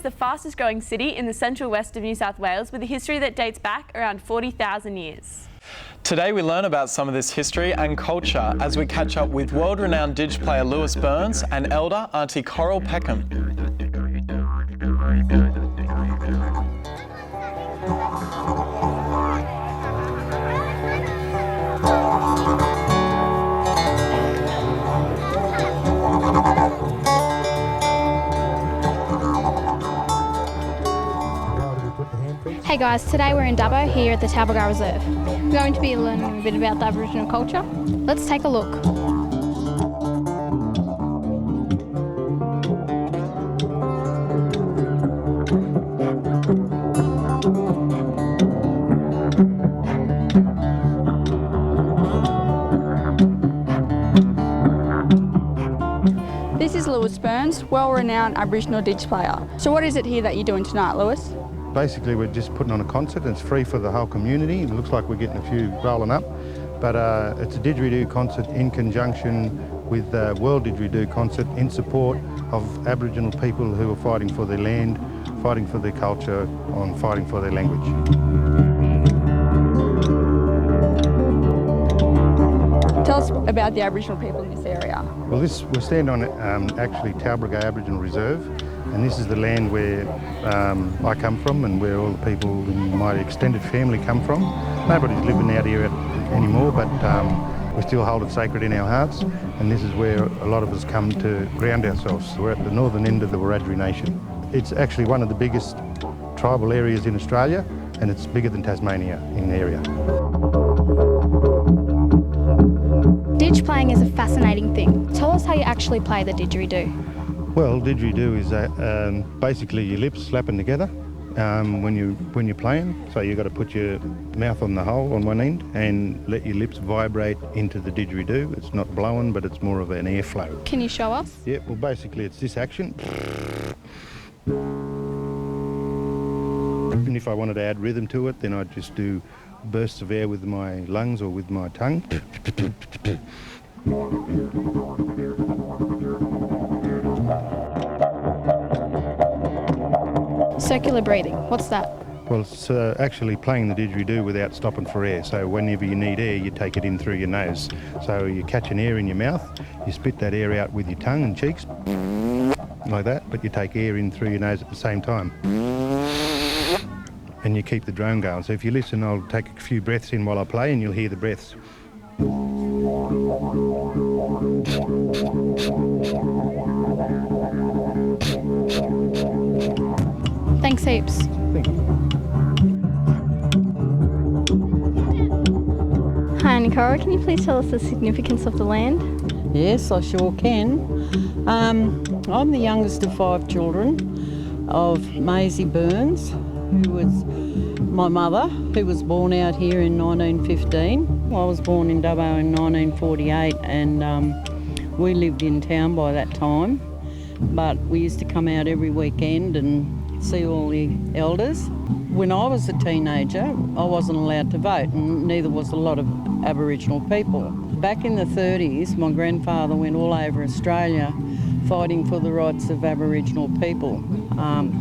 the fastest growing city in the central west of New South Wales with a history that dates back around 40,000 years. Today we learn about some of this history and culture as we catch up with world-renowned Didg player Lewis Burns and elder Auntie Coral Peckham. Hey guys, today we're in Dubbo here at the Talbragar Reserve. We're going to be learning a bit about the Aboriginal culture. Let's take a look. This is Lewis Burns, well-renowned Aboriginal Didg player. So what is it here that you're doing tonight, Lewis? Basically, we're just putting on a concert. It's free for the whole community. It looks like we're getting a few rolling up, but it's a didgeridoo concert in conjunction with the World Didgeridoo concert in support of Aboriginal people who are fighting for their land, fighting for their culture, and fighting for their language. Tell us about the Aboriginal people in this area. Well, we're standing on actually Talbragar Aboriginal Reserve, and this is the land where I come from and where all the people in my extended family come from. Nobody's living out here anymore, but we still hold it sacred in our hearts, and this is where a lot of us come to ground ourselves. We're at the northern end of the Wiradjuri Nation. It's actually one of the biggest tribal areas in Australia, and it's bigger than Tasmania in area. Didg playing is a fascinating thing. Tell us how you actually play the didgeridoo. Well, didgeridoo is basically your lips slapping together when you're playing. So you've got to put your mouth on the hole on one end and let your lips vibrate into the didgeridoo. It's not blowing, but it's more of an airflow. Can you show us? Yeah, well basically it's this action. And if I wanted to add rhythm to it, then I'd just do bursts of air with my lungs or with my tongue. Circular breathing, what's that? Well, it's actually playing the didgeridoo without stopping for air. So whenever you need air, you take it in through your nose. So you catch an air in your mouth, you spit that air out with your tongue and cheeks, like that, but you take air in through your nose at the same time. And you keep the drone going. So if you listen, I'll take a few breaths in while I play and you'll hear the breaths. Thanks heaps. Thank you. Hi Auntie Coral, can you please tell us the significance of the land? Yes, I sure can. I'm the youngest of 5 children of Maisie Burns, who was my mother, who was born out here in 1915. I was born in Dubbo in 1948 and we lived in town by that time, but we used to come out every weekend and see all the elders. When I was a teenager, I wasn't allowed to vote, and neither was a lot of Aboriginal people. Back in the 30s, my grandfather went all over Australia fighting for the rights of Aboriginal people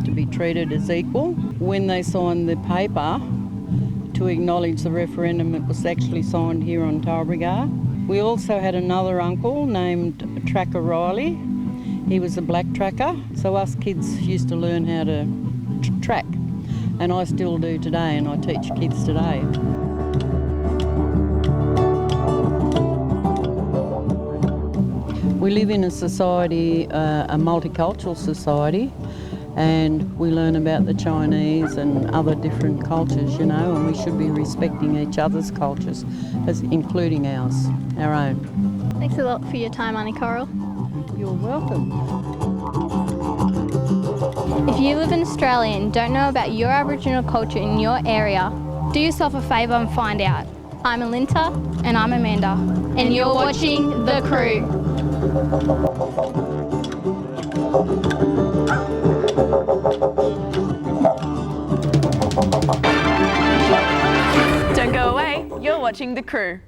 to be treated as equal. When they signed the paper to acknowledge the referendum, it was actually signed here on Talbragar. We also had another uncle named Tracker Riley. He was a black tracker, so us kids used to learn how to track, and I still do today, and I teach kids today. We live in a society, a multicultural society, and we learn about the Chinese and other different cultures, you know, and we should be respecting each other's cultures, including ours, our own. Thanks a lot for your time, Auntie Coral. You're welcome. If you live in Australia and don't know about your Aboriginal culture in your area, do yourself a favour and find out. I'm Alinta. And I'm Amanda. And you're watching The Crew. Don't go away, you're watching The Crew.